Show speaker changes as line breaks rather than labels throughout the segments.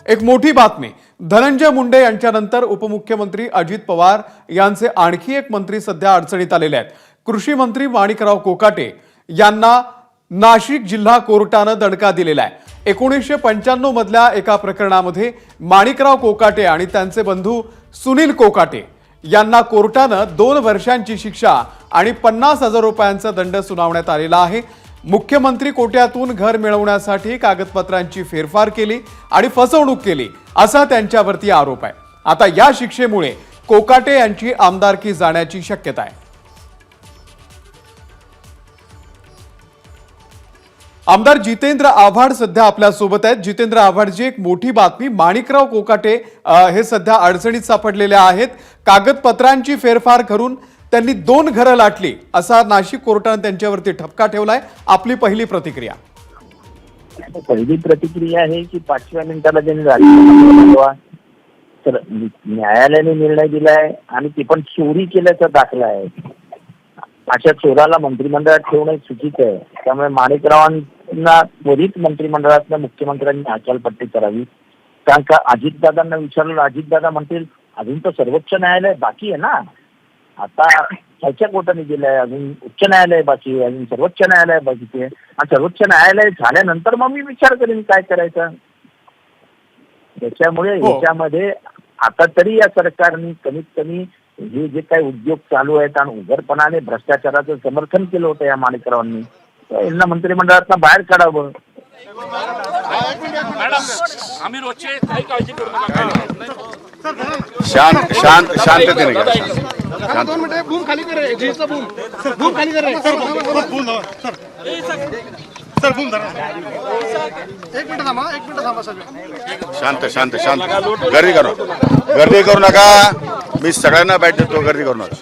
एक मोठी बातमी, धनंजय मुंडे यांच्यानंतर उपमुख्यमंत्री अजित पवार यांचे आणखी एक मंत्री सध्या अडचणीत आलेले आहेत। कृषी मंत्री माणिकराव कोकाटे यांना नाशिक जिल्हा कोर्टाने दणका दिलेला आहे। 1995 मधल्या एका प्रकरणामध्ये माणिकराव कोकाटे आणि त्यांचे बंधू सुनील कोकाटे यांना कोर्टाने 2 वर्षांची शिक्षा आणि 50,000 रुपयांचा दंड सुनावण्यात आलेला आहे। मुख्यमंत्री कोट्यातून घर मिळवण्यासाठी कागदपत्रांची फेरफार केली आणि फसवणूक केली असा त्यांच्यावरती आरोप आहे। आता या शिक्षेमुळे कोकाटे यांची आमदारकी जाण्याची शक्यता आहे। आमदार जितेंद्र आव्हाड सध्या आपल्या सोबत आहेत। जितेंद्र आव्हाडजी, एक मोठी बातमी, माणिकराव कोकाटे हे सध्या अडचणीत सापडलेले आहेत। कागदपत्रांची फेरफार करून त्यांनी 2 घरं लाटली असा नाशिक कोर्टाने त्यांच्यावरती ठपका ठेवलाय। आपली पहिली प्रतिक्रिया?
पहिली प्रतिक्रिया आहे की 5व्या मिनिटाला त्यांनी राजीनामा तर न्यायालयाने निर्णय दिलाय आणि ते पण चोरी केल्याचा दाखला आहे। अशा चोराला मंत्रिमंडळात ठेवणं चुकीचं आहे। त्यामुळे माणिकरावांना त्वरित मंत्रिमंडळातल्या मुख्यमंत्र्यांनी हकालपट्टी करावी। कारण का अजितदादांना विचारलं, अजितदादा म्हणतील अजून तर सर्वोच्च न्यायालय बाकी आहे ना, आता ह्याच्या कोर्टाने दिलंय, अजून उच्च न्यायालय बाकी आहे, अजून सर्वोच्च न्यायालय बाकी आहे। आणि सर्वोच्च न्यायालय झाल्यानंतर मग मी विचार करेन काय करायचं। त्याच्यामुळे ह्याच्यामध्ये आता तरी या सरकारने कमीत कमी हे जे काही उद्योग चालू आहेत आणि उघडपणाने भ्रष्टाचाराचं समर्थन केलं होतं या माणिकरावांनी, यांना मंत्रिमंडळातनं बाहेर काढावं।
शांततेने शांत गर्दी करू नका। मी सगळ्यांना बॅट देतो, गर्दी करू नका।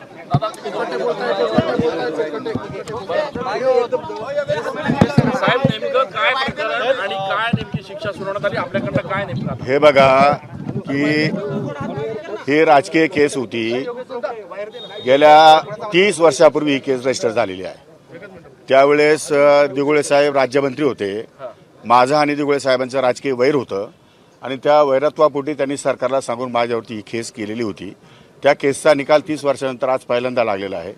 हे बघा की ही राजकीय केस होती, गेल्या 30 वर्षापूर्वी ही केस रजिस्टर झालेली आहे। त्यावेळेस दिघोळे साहेब राज्यमंत्री होते, माझं आणि दिघोळे साहेबांचं राजकीय वैर होतं आणि त्या वैरत्वापोटी त्यांनी सरकारला सांगून माझ्यावरती ही केस केलेली होती। त्या केसचा निकाल 30 वर्षानंतर आज पहिल्यांदा लागलेला आहे।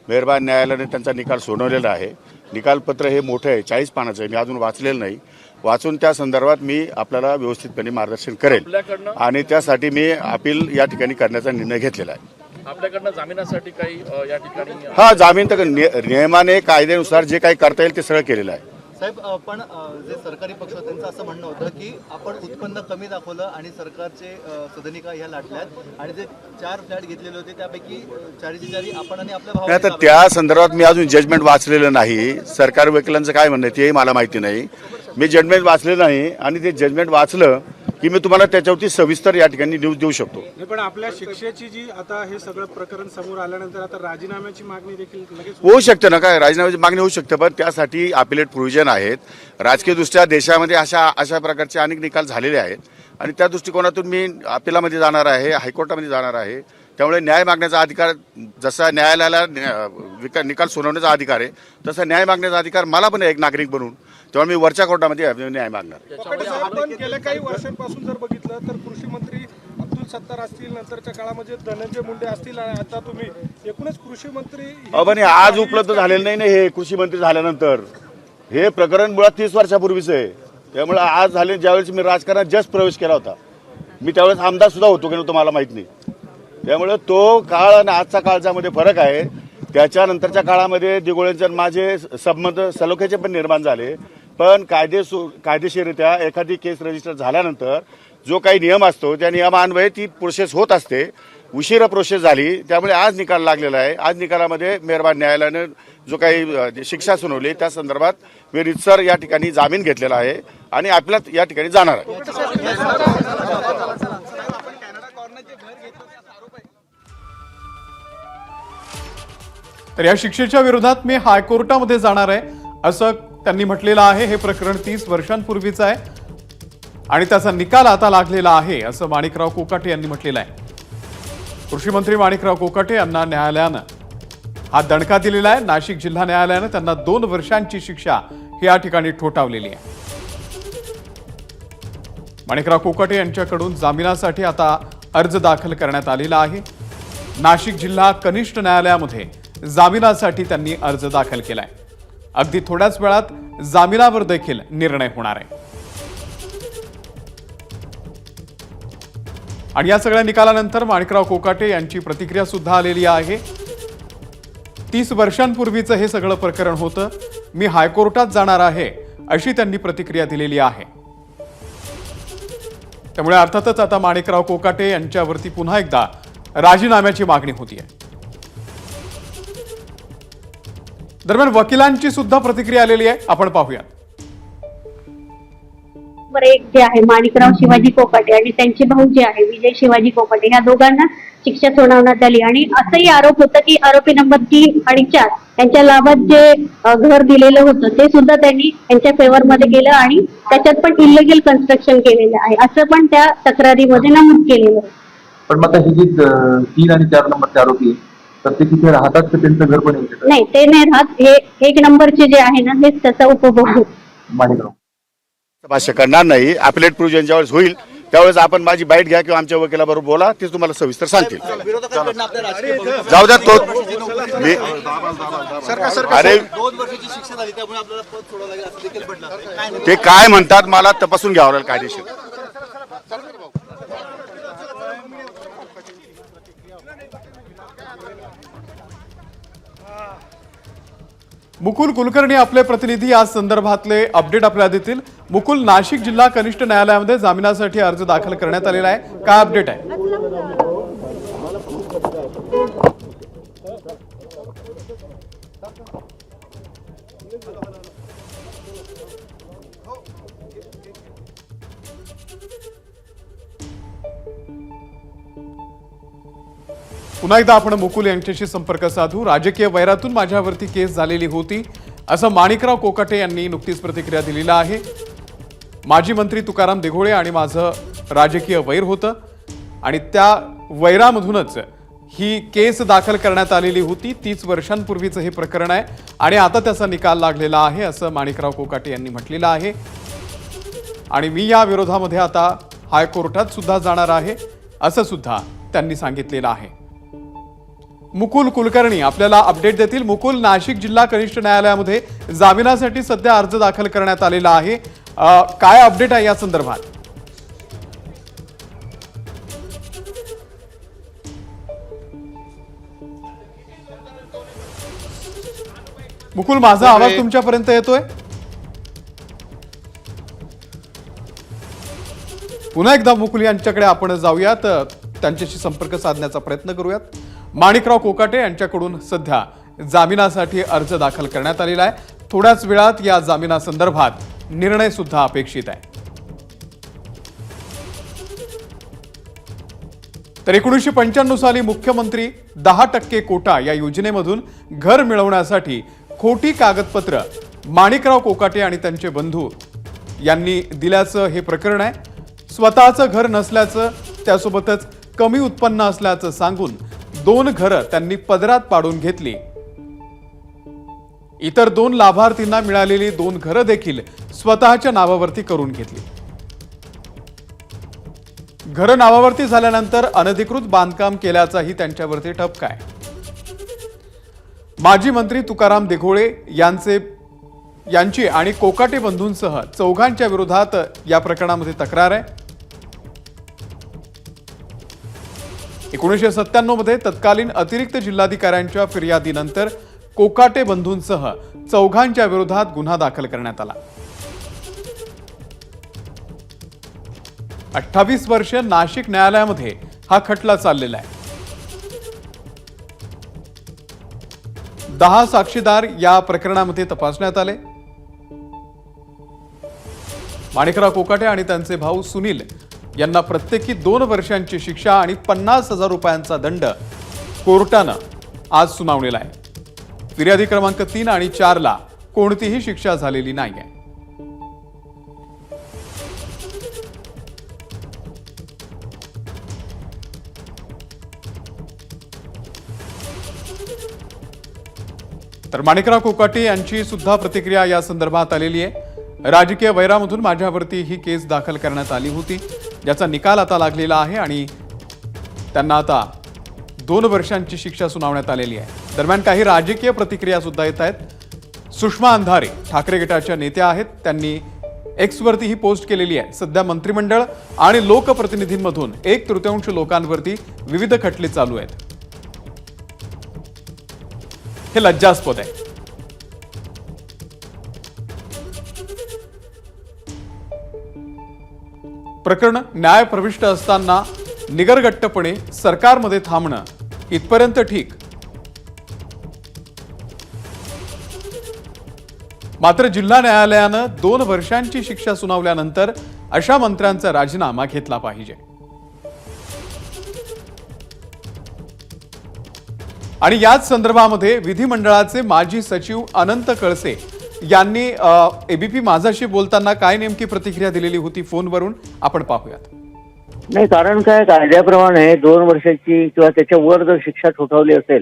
मेहरबान न्यायालयाने त्यांचा निकाल सुनावलेला आहे। निकालपत्र हे मोठं आहे, 40 पानाचं आहे, मी अजून वाचलेलं नाही। वाचून त्या संदर्भात मी आपल्याला व्यवस्थितपणे मार्गदर्शन करेल आणि त्यासाठी मी अपील या ठिकाणी करण्याचा निर्णय घेतलेला आहे।
आपल्याकडनं जामिनासाठी काही या ठिकाणी
हा जामीन तर नियमाने कायद्यानुसार जे काही करता येईल ते सगळं केलेलं आहे।
साहेब, पण जे सरकारी पक्ष त्यांचं असं म्हणणं होतं की आपण उत्पन्न कमी दाखवलं आणि सरकारचे सदनिका ह्या लाटल्यात आणि जे 4 फ्लॅट घेतलेले होते त्यापैकी 4ची 4 आपण आणि आपल्या
नाही, तर त्या संदर्भात मी अजून जजमेंट वाचलेलं नाही। सरकारी वकिलांचं काय म्हणणं तेही मला माहिती नाही। मी जजमेंट वाचलेलं नाही आणि ते जजमेंट वाचलं की मी तुम्हाला त्याच्यावरती सविस्तर या ठिकाणी न्यूज देऊ शकतो।
पण आपल्या शिक्षेची जी आता हे सगळं प्रकरण समोर आल्यानंतर आता राजीनाम्याची मागणी देखील लगेच
होऊ शकते ना, काय राजीनाम्याची मागणी होऊ शकते, पण त्यासाठी अपिलेट प्रोव्हिजन आहेत। राजकीय दृष्ट्या देशामध्ये अशा प्रकारचे अनेक निकाल झालेले आहेत आणि त्या दृष्टिकोनातून मी अपिलामध्ये जाणार आहे, हायकोर्टामध्ये जाणार आहे। त्यामुळे न्याय मागण्याचा अधिकार, जसा न्यायालयाला निकाल सुनावण्याचा अधिकार आहे तसा न्याय मागण्याचा अधिकार मला पण एक नागरिक बनून, त्यामुळे मी वरच्या कोर्टामध्ये न्याय मागणार।
आपण गेल्या काही वर्षांपासून जर बघितलं तर कृषी मंत्री अब्दुल सत्तार असतील, नंतरच्या काळामध्ये धनंजय मुंडे असतील आणि आता तुम्ही एकूणच कृषी मंत्री
पण आज उपलब्ध झालेलं नाही ना हे कृषी मंत्री झाल्यानंतर। हे प्रकरण मुळात 30 वर्षापूर्वीच आहे। त्यामुळे आज झाले, ज्यावेळेस मी राजकारणात जस्ट प्रवेश केला होता, मी त्यावेळेस आमदार सुद्धा होतो की नव्हतं मला माहित नाही। त्यामुळे तो काळ आणि आजचा काळचा मध्ये फरक आहे। त्याच्यानंतरच्या काळामध्ये दिघोळेंचे माझे संबंध सलोख्याचे पण निर्माण झाले, पण कायदेशीररित्या एखादी केस रजिस्टर झाल्यानंतर जो काही नियम असतो त्या नियमान्वये ती प्रोसेस होत असते। उशिरा प्रोसेस झाली, त्यामुळे आज निकाल लागलेला आहे। आज निकालामध्ये मेहरबान न्यायालयाने जो काही शिक्षा सुनावली त्या संदर्भात मी रितसर या ठिकाणी जामीन घेतलेला आहे आणि आपल्यात या ठिकाणी जाणार आहे।
तर या शिक्षेच्या विरोधात मी हायकोर्टामध्ये जाणार आहे असं त्यांनी म्हटलेलं आहे। हे प्रकरण 30 वर्षांपूर्वीचं आहे आणि त्याचा निकाल आता लागलेला आहे असं माणिकराव कोकाटे यांनी म्हटलेलं आहे। कृषी मंत्री माणिकराव कोकाटे यांना न्यायालयानं हा दणका दिलेला आहे। नाशिक जिल्हा न्यायालयानं त्यांना 2 वर्षांची शिक्षा या ठिकाणी ठोठावलेली आहे। माणिकराव कोकाटे यांच्याकडून जामिनासाठी आता अर्ज दाखल करण्यात आलेला आहे। नाशिक जिल्हा कनिष्ठ न्यायालयामध्ये जामिनासाठी त्यांनी अर्ज दाखल केलाय। अगदी थोड्याच वेळात जामिनावर देखील निर्णय होणार आहे। आणि या सगळ्या निकालानंतर माणिकराव कोकाटे यांची प्रतिक्रिया सुद्धा आलेली आहे। 30 वर्षांपूर्वीचं हे सगळं प्रकरण होतं, मी हायकोर्टात जाणार आहे अशी त्यांनी प्रतिक्रिया दिलेली आहे। त्यामुळे अर्थातच आता माणिकराव कोकाटे यांच्यावरती पुन्हा एकदा राजीनाम्याची मागणी होतीये। दरम्यान वकिलांची सुद्धा प्रतिक्रिया आलेली आहे, आपण पाहूया।
एक जे आहे माणिकराव शिवाजी कोकाटे आणि त्यांचे भाऊ जे आहे विजय शिवाजी कोकाटे, या दोघांना शिक्षा सुनावण्यात आली आणि असंही आरोप होता की आरोपी नंबर 3 आणि 4 यांच्या लाभात जे घर दिलेलं होतं ते सुद्धा त्यांनी यांच्या फेवर मध्ये केलं आणि त्याच्यात पण इलिगल कन्स्ट्रक्शन केलेलं आहे असं पण त्या तक्रारीमध्ये नमूद केलेलं आहे।
पण मग ही जी 3 आणि 4 नंबरचे आरोपी तर ते तिथे राहतात तर त्यांचं घर पण
नाही, ते नाही राहत। हे 1 नंबरचे जे आहे ना हेच त्याचा उपभोग
माणिकराव
भाष्य करणार नाही। अपिलेट प्रूव्ह ज्यांच्यावेळेस होईल त्यावेळेस आपण माझी बाईट घ्या किंवा आमच्या वकिलाबरोबर बोला, ते तुम्हाला सविस्तर सांगतील। जाऊ द्या तो अरे
2 वर्षाची शिक्षा झाली त्यामुळे आपल्याला पद सोडावं लागेल असं देखील म्हटलं।
ते काय म्हणतात मला तपासून घ्यावं लागेल कायदेशीर।
मुकुल कुलकर्णी आपले प्रतिनिधी या संदर्भातले अपडेट आपल्याला देतील। मुकुल, नाशिक जिल्हा कनिष्ठ न्यायालयामध्ये जामिनासाठी अर्ज दाखल करण्यात आलेला आहे, काय अपडेट आहे? पुन्हा एकदा आपण मुकुल यांच्याशी संपर्क साधू। राजकीय वैरातून माझ्यावरती केस झालेली होती असं माणिकराव कोकाटे यांनी नुकतीच प्रतिक्रिया दिलेली आहे। माजी मंत्री तुकाराम दिघोळे आणि माझं राजकीय वैर होतं आणि त्या वैरामधूनच ही केस दाखल करण्यात आलेली होती। 30 वर्षांपूर्वीचं हे प्रकरण आहे आणि आता त्याचा निकाल लागलेला आहे असं माणिकराव कोकाटे यांनी म्हटलेलं आहे। आणि मी या विरोधामध्ये आता हायकोर्टात सुद्धा जाणार आहे असं सुद्धा त्यांनी सांगितलेलं आहे। मुकुल कुलकर्णी आपल्याला अपडेट देतील। मुकुल, नाशिक जिल्हा कनिष्ठ न्यायालयामध्ये जामिनासाठी सध्या अर्ज दाखल करण्यात आलेला आहे, काय अपडेट आहे या संदर्भात? मुकुल, माझा आवाज तुमच्यापर्यंत येतोय? पुन्हा एकदा मुकुल यांच्याकडे आपण जाऊयात, त्यांच्याशी संपर्क साधण्याचा प्रयत्न करूयात। माणिकराव कोकाटे यांच्याकडून सध्या जामिनासाठी अर्ज दाखल करण्यात आलेला आहे। थोड्याच वेळात या जामिनासंदर्भात निर्णय सुद्धा अपेक्षित आहे। तर 1995 साली मुख्यमंत्री 10% कोटा या योजनेमधून घर मिळवण्यासाठी खोटी कागदपत्र माणिकराव कोकाटे आणि त्यांचे बंधू यांनी दिल्याचं हे प्रकरण आहे। स्वतःचं घर नसल्याचं, त्यासोबतच कमी उत्पन्न असल्याचं सांगून 2 घरं त्यांनी पदरात पाडून घेतली। इतर 2 लाभार्थींना मिळालेली 2 घरं देखील स्वतःच्या नावावरती करून घेतली। घरं नावावरती झाल्यानंतर अनधिकृत बांधकाम केल्याचाही त्यांच्यावरती ठपका आहे। माजी मंत्री तुकाराम दिघोळे यांची आणि कोकाटे बंधूंसह 4घांच्या विरोधात या प्रकरणामध्ये तक्रार आहे। 1997 मध्ये तत्कालीन अतिरिक्त जिल्हाधिकाऱ्यांच्या फिर्यादीनंतर कोकाटे बंधूंसह 4घांच्या विरोधात गुन्हा दाखल करण्यात आला। 28 वर्ष नाशिक न्यायालयामध्ये हा खटला चाललेला आहे। 10 साक्षीदार या प्रकरणामध्ये तपासण्यात आले। माणिकराव कोकाटे आणि त्यांचे भाऊ सुनील यांना प्रत्येकी 2 वर्षांची शिक्षा आणि 50,000 रुपयांचा दंड कोर्टानं आज सुनावलेला आहे। फिर्यादी क्रमांक 3 आणि 4 ला कोणतीही शिक्षा झालेली नाहीये। तर माणिकराव कोकाटे यांची सुद्धा प्रतिक्रिया या संदर्भात आलेली आहे। राजकीय वैरामधून माझ्यावरती ही केस दाखल करण्यात आली होती, ज्याचा निकाल आता लागलेला आहे आणि त्यांना आता 2 वर्षांची शिक्षा सुनावण्यात आलेली आहे. दरम्यान काही राजकीय प्रतिक्रिया सुद्धा येत आहेत. सुषमा अंधारे ठाकरे गटाच्या नेत्या आहेत, त्यांनी एक्सवरती ही पोस्ट केलेली आहे. सध्या मंत्रिमंडळ आणि लोकप्रतिनिधींमधून 1/3 लोकांवरती विविध खटले चालू आहेत. हे लज्जास्पद आहे. प्रकरण न्याय प्रविष्ट असताना निगरगट्टपणे सरकारमध्ये थांबणं इथपर्यंत ठीक, मात्र जिल्हा न्यायालयानं 2 वर्षांची शिक्षा सुनावल्यानंतर अशा मंत्र्यांचा राजीनामा घेतला पाहिजे. आणि याच संदर्भामध्ये विधिमंडळाचे माजी सचिव अनंत कळसे यांनी एबीपी माझाशी बोलताना काय नेमकी प्रतिक्रिया दिलेली होती फोनवरून, आपण पाहूयात.
नाही, कारण काय, कायद्याप्रमाणे 2 वर्षाची किंवा त्याच्या वर जर शिक्षा ठोठावली असेल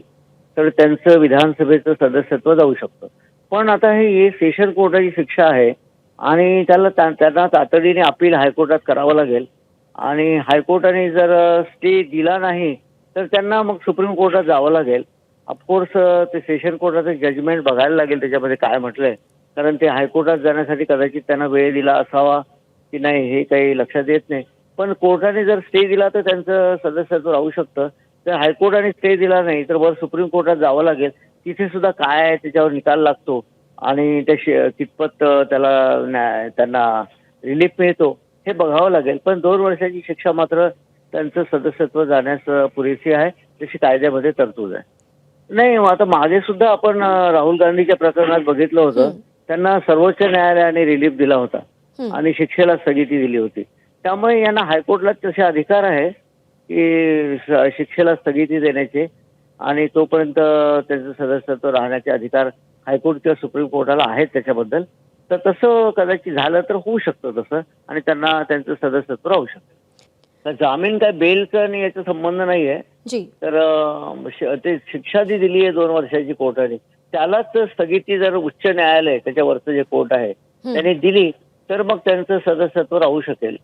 तर त्यांचं विधानसभेचं सदस्यत्व जाऊ शकतं. पण आता ही सेशन कोर्टाची शिक्षा आहे आणि त्यांना तातडीने अपील हायकोर्टात करावं लागेल आणि हायकोर्टाने जर स्टे दिला नाही तर त्यांना मग सुप्रीम कोर्टात जावं लागेल. ऑफकोर्स ते सेशन कोर्टाचं जजमेंट बघायला लागेल त्याच्यामध्ये काय म्हटलंय, कारण ते हायकोर्टात जाण्यासाठी कदाचित त्यांना वेळ दिला असावा की नाही हे काही लक्षात येत नाही. पण कोर्टाने जर स्टे दिला तर त्यांचं सदस्यत्व राहू शकतं. तर हायकोर्टाने स्टे दिला नाही तर वर सुप्रीम कोर्टात जावं लागेल. तिथे सुद्धा काय आहे त्याच्यावर निकाल लागतो आणि त्या कितपत त्यांना रिलीफ मिळतो हे बघावं लागेल. पण 2 वर्षाची शिक्षा मात्र त्यांचं सदस्यत्व जाण्यास पुरेशी आहे, तशी कायद्यामध्ये तरतूद आहे. नाही, आता मागे सुद्धा आपण राहुल गांधीच्या प्रकरणात बघितलं होतं, त्यांना सर्वोच्च न्यायालयाने रिलीफ दिला होता आणि शिक्षेला स्थगिती दिली होती. त्यामुळे यांना हायकोर्टला तसे अधिकार आहे की शिक्षेला स्थगिती देण्याचे आणि तोपर्यंत त्याचं सदस्यत्व राहण्याचे अधिकार हायकोर्ट किंवा सुप्रीम कोर्टाला आहेत त्याच्याबद्दल. तर तसं कदाचित झालं तर होऊ शकतं तसं आणि त्यांना त्यांचं सदस्यत्व राहू शकतं. तर जामीन काय बेलचा आणि याचा संबंध नाहीये. तर ते शिक्षा जी दिली आहे 2 वर्षाची कोर्टाने त्यालाच स्थगिती जर उच्च न्यायालय त्याच्यावरचं जे कोर्ट आहे त्याने दिली तर मग त्यांचं सदस्यत्व राहू शकेल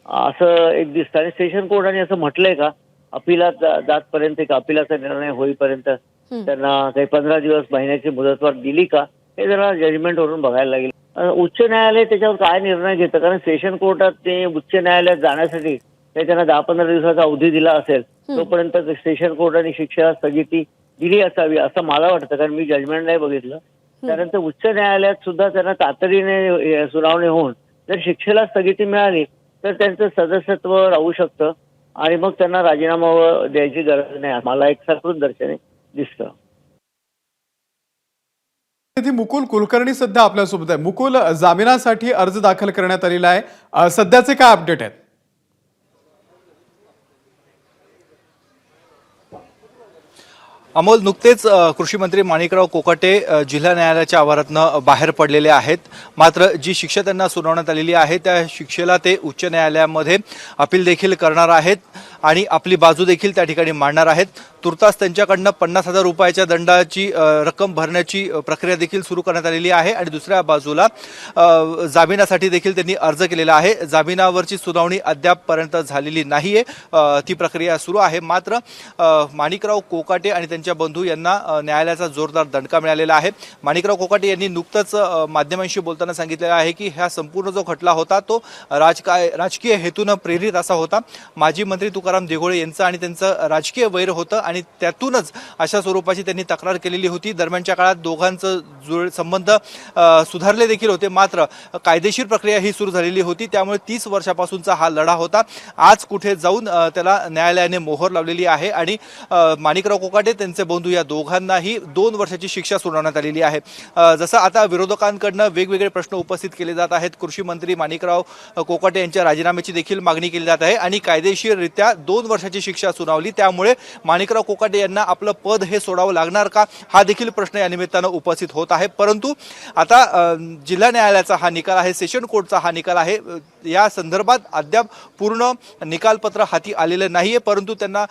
असं एक दिसतं. आणि सेशन कोर्टाने असं म्हटलंय का अपिलात जातपर्यंत एक अपिलाचा निर्णय होईपर्यंत त्यांना काही 15 दिवस महिन्याची मुदतवाढ दिली का हे जरा जजमेंटवरून बघायला लागेल. उच्च न्यायालय त्याच्यावर काय निर्णय घेतं, कारण सेशन कोर्टात ते उच्च न्यायालयात जाण्यासाठी त्यांना 10-15 दिवसाचा अवधी दिला असेल तोपर्यंत सेशन कोर्टाने शिक्षेला स्थगिती दिली असावी असं मला वाटतं, कारण मी जजमेंट नाही बघितलं. त्यानंतर उच्च न्यायालयात सुद्धा त्यांना तातडीने सुनावणी होऊन जर शिक्षेला स्थगिती मिळाली तर त्यांचं सदस्यत्व राहू शकतं आणि मग त्यांना राजीनामा द्यायची गरज नाही, मला एक सकृत दर्शनी दिसतं.
मुकुल कुलकर्णी सध्या आपल्यासोबत आहे. मुकुल, जामिनासाठी अर्ज दाखल करण्यात आलेला आहे, सध्याचे काय अपडेट आहेत?
अमोल, नुकतेच कृषी मंत्री माणिकराव कोकाटे जिल्हा न्यायालयाच्या आवारातनं बाहेर पडलेले आहेत. मात्र जी शिक्षा त्यांना सुनावण्यात आलेली आहे त्या शिक्षेला ते उच्च न्यायालयामध्ये अपील देखील करणार आहेत आणि आपली बाजू देखील त्या ठिकाणी मांडणार आहेत. तुर्तास त्यांच्याकडनं 50,000 रुपयाच्या दंडाची रक्कम भरण्याची प्रक्रिया देखील सुरू करण्यात आलेली आहे आणि दुसऱ्या बाजूला जामिनासाठी देखील त्यांनी अर्ज केलेला आहे. जामिनावरची सुनावणी अद्यापपर्यंत झालेली नाहीये, ती प्रक्रिया सुरू आहे. मात्र माणिकराव कोकाटे आणि त्यांच्या बंधू यांना न्यायालयाचा जोरदार दणका मिळालेला आहे. माणिकराव कोकाटे यांनी नुकतंच माध्यमांशी बोलताना सांगितलेलं आहे की हा संपूर्ण जो खटला होता तो राजकीय हेतून प्रेरित असा होता. माजी मंत्री तुकाराम देघोळे यांचं आणि त्यांचं राजकीय वैर होतं आणि त्यातूनच अशा स्वरूपाची त्यांनी तक्रार केलेली होती. दरम्यानच्या काळात दोघांचं संबंध सुधारले देखील होते, मात्र कायदेशीर प्रक्रिया ही सुरू झालेली होती. त्यामुळे 30 वर्षापासूनचा हा लढा होता. आज कुठे जाऊन त्याला न्यायालयाने मोहर लावलेली आहे आणि माणिकराव कोकाटे त्यांचे बंधू या दोघांनाही 2 वर्षाची शिक्षा सुनावण्यात आलेली आहे. जसं आता विरोधकांकडनं वेगवेगळे प्रश्न उपस्थित केले जात आहेत. कृषी मंत्री माणिकराव कोकाटे यांच्या राजीनाम्याची देखील मागणी केली जात आहे आणि कायदेशीररित्या 2 वर्षाची शिक्षा सुनावली, त्यामुळे माणिकराव कोकाटे यांना आपलं पद हे सोडावं लागणार का, हा देखील प्रश्न या निमित्तानं उपस्थित होत आहे. परंतु आता जिल्हा न्यायालयाचा हा निकाल आहे, सेशन कोर्टचा हा निकाल आहे, या संदर्भात अद्याप पूर्ण निकालपत्र हाती आलेलं नाहीये. परंतु त्यांना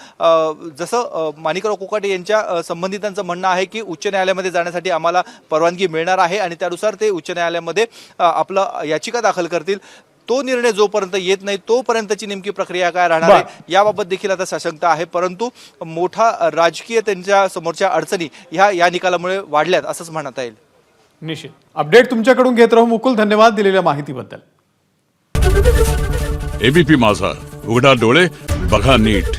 जसं माणिकराव कोकाटे यांच्या संबंधितांचं म्हणणं आहे की उच्च न्यायालयामध्ये जाण्यासाठी आम्हाला परवानगी मिळणार आहे आणि त्यानुसार ते उच्च न्यायालयामध्ये आपलं याचिका दाखल करतील. तो निर्णय जोपर्यंत येत नाही तोपर्यंतची नेमकी प्रक्रिया काय राहणार आहे याबाबत देखील आता साशंकता आहे. परंतु मोठा राजकीय त्यांच्या समोरच्या अडचणी या निकालामुळे वाढल्यात असंच म्हणता येईल.
निश्चित अपडेट तुमच्याकडून घेत राहू मुकुल, धन्यवाद दिलेल्या माहितीबद्दल.
एबीपी माझा, उघडा डोळे बघा नीट.